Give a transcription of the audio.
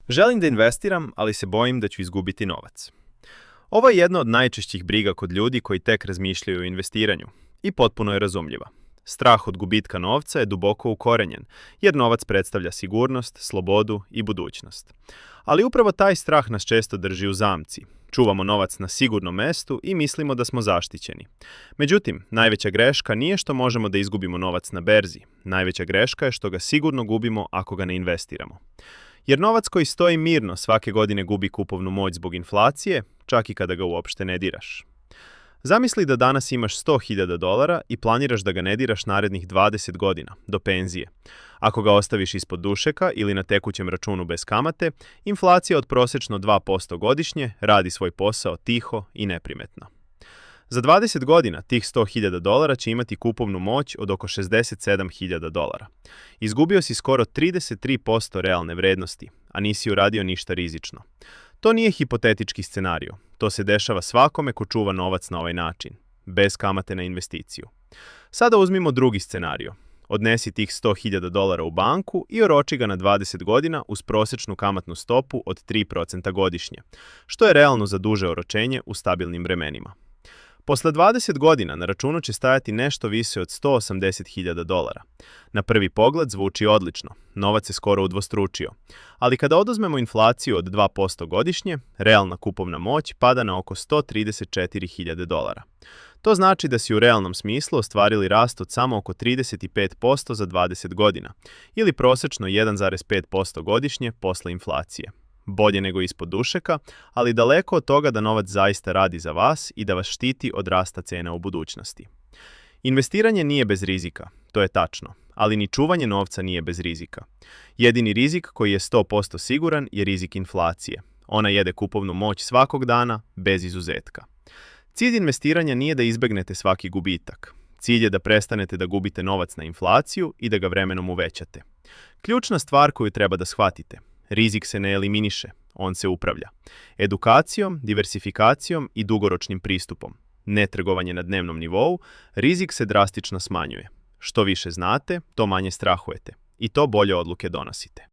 Želim da investiram, ali se bojim da ću izgubiti novac. Ovo je jedna od najčešćih briga kod ljudi koji tek razmišljaju o investiranju i potpuno je razumljiva. Strah od gubitka novca je duboko ukorenjen, jer novac predstavlja sigurnost, slobodu i budućnost. Ali upravo taj strah nas često drži u zamci. Čuvamo novac na sigurnom mestu i mislimo da smo zaštićeni. Međutim, najveća greška nije što možemo da izgubimo novac na berzi. Najveća greška je što ga sigurno gubimo ako ga ne investiramo. Jer novac koji stoji mirno svake godine gubi kupovnu moć zbog inflacije, čak i kada ga uopšte ne diraš. Zamisli da danas imaš $100.000 i planiraš da ga ne diraš narednih 20 godina, do penzije. Ako ga ostaviš ispod dušeka ili na tekućem računu bez kamate, inflacija od prosečno 2% godišnje radi svoj posao tiho i neprimetno. Za 20 godina tih $100.000 će imati kupovnu moć od oko $67.000. Izgubio si skoro 33% realne vrednosti, a nisi uradio ništa rizično. To nije hipotetički scenario. To se dešava svakome ko čuva novac na ovaj način, bez kamate na investiciju. Sada uzmimo drugi scenario. Odnesi tih $100.000 u banku i oroči ga na 20 godina uz prosečnu kamatnu stopu od 3% godišnje, što je realno za duže oročenje u stabilnim vremenima. Posle 20 godina na računu će stajati nešto više od $180.000. Na prvi pogled zvuči odlično, novac se skoro udvostručio. Ali kada oduzmemo inflaciju od 2% godišnje, realna kupovna moć pada na oko $134.000. To znači da si u realnom smislu ostvarili rast od samo oko 35% za 20 godina, ili prosečno 1,5% godišnje posle inflacije. Bolje nego ispod dušeka, ali daleko od toga da novac zaista radi za vas i da vas štiti od rasta cena u budućnosti. Investiranje nije bez rizika, to je tačno, ali ni čuvanje novca nije bez rizika. Jedini rizik koji je 100% siguran je rizik inflacije. Ona jede kupovnu moć svakog dana, bez izuzetka. Cilj investiranja nije da izbegnete svaki gubitak. Cilj je da prestanete da gubite novac na inflaciju i da ga vremenom uvećate. Ključna stvar koju treba da shvatite: rizik se ne eliminiše, on se upravlja. Edukacijom, diversifikacijom i dugoročnim pristupom, ne trgovanje na dnevnom nivou, rizik se drastično smanjuje. Što više znate, to manje strahujete i to bolje odluke donosite.